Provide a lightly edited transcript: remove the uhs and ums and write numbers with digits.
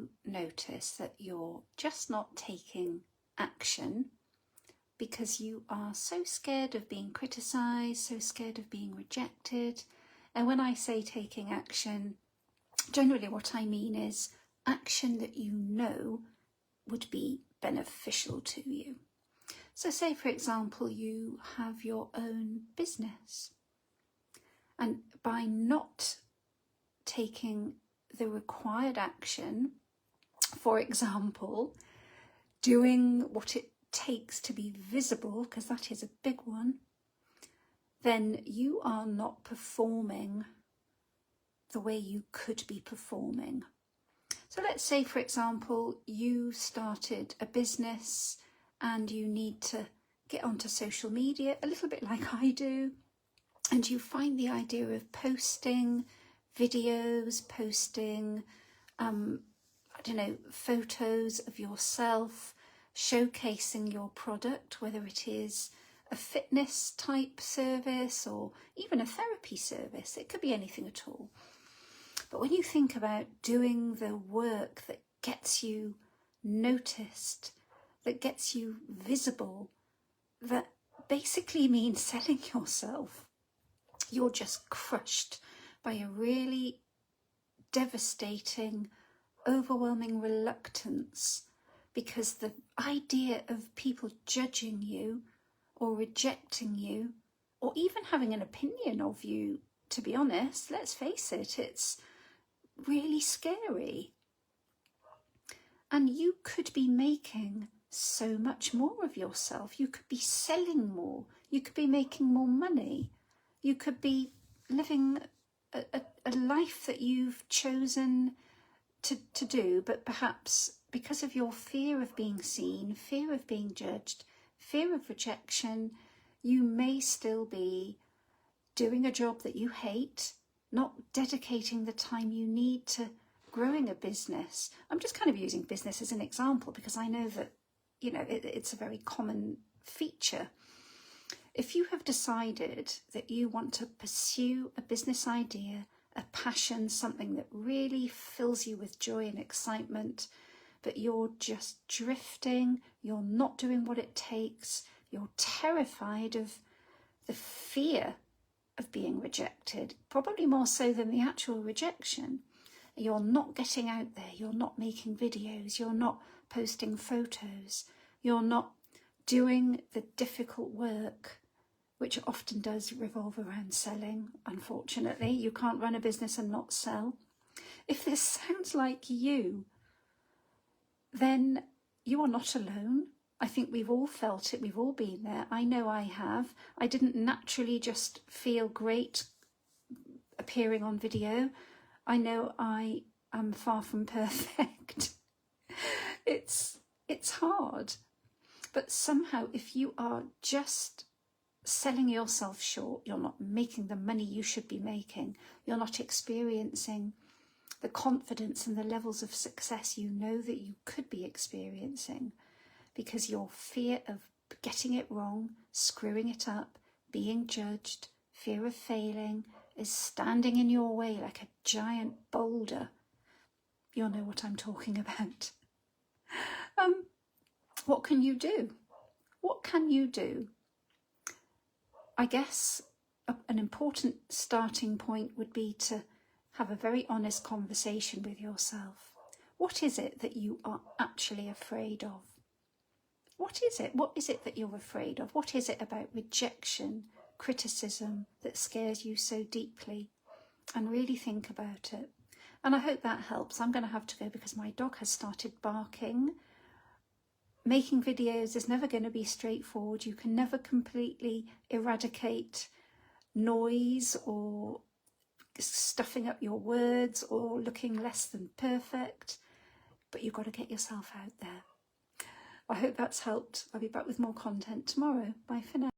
you notice that you're just not taking action because you are so scared of being criticised, so scared of being rejected. And when I say taking action, generally what I mean is action that you know would be beneficial to you. So say, for example, you have your own business, and by not taking the required action, for example, doing what it takes to be visible, because that is a big one, then you are not performing the way you could be performing. So let's say, for example, you started a business and you need to get onto social media, a little bit like I do, and you find the idea of posting videos, posting, photos of yourself, showcasing your product, whether it is a fitness type service or even a therapy service. It could be anything at all. But when you think about doing the work that gets you noticed, that gets you visible, that basically means selling yourself, you're just crushed by a really devastating, overwhelming reluctance, because the idea of people judging you or rejecting you or even having an opinion of you, to be honest, let's face it, it's really scary. And you could be making so much more of yourself. You could be selling more. You could be making more money. You could be living a life that you've chosen to do, but perhaps because of your fear of being seen, fear of being judged, fear of rejection, you may still be doing a job that you hate, not dedicating the time you need to growing a business. I'm just kind of using business as an example because I know that, it's a very common feature. If you have decided that you want to pursue a business idea, a passion, something that really fills you with joy and excitement, but you're just drifting, you're not doing what it takes, you're terrified of the fear of being rejected, probably more so than the actual rejection. You're not getting out there, you're not making videos, you're not posting photos, you're not doing the difficult work, which often does revolve around selling. Unfortunately, you can't run a business and not sell. If this sounds like you, then you are not alone. I think we've all felt it, we've all been there. I know I have. I didn't naturally just feel great appearing on video. I know I am far from perfect. It's hard. But somehow, if you are just selling yourself short, you're not making the money you should be making, you're not experiencing the confidence and the levels of success you know that you could be experiencing, because your fear of getting it wrong, screwing it up, being judged, fear of failing is standing in your way like a giant boulder. You'll know what I'm talking about. What can you do? What can you do? I guess an important starting point would be to have a very honest conversation with yourself. What is it that you are actually afraid of? What is it? What is it that you're afraid of? What is it about rejection, criticism that scares you so deeply? And really think about it. And I hope that helps. I'm going to have to go because my dog has started barking. Making videos is never going to be straightforward. You can never completely eradicate noise or stuffing up your words or looking less than perfect, but you've got to get yourself out there. I hope that's helped. I'll be back with more content tomorrow. Bye for now.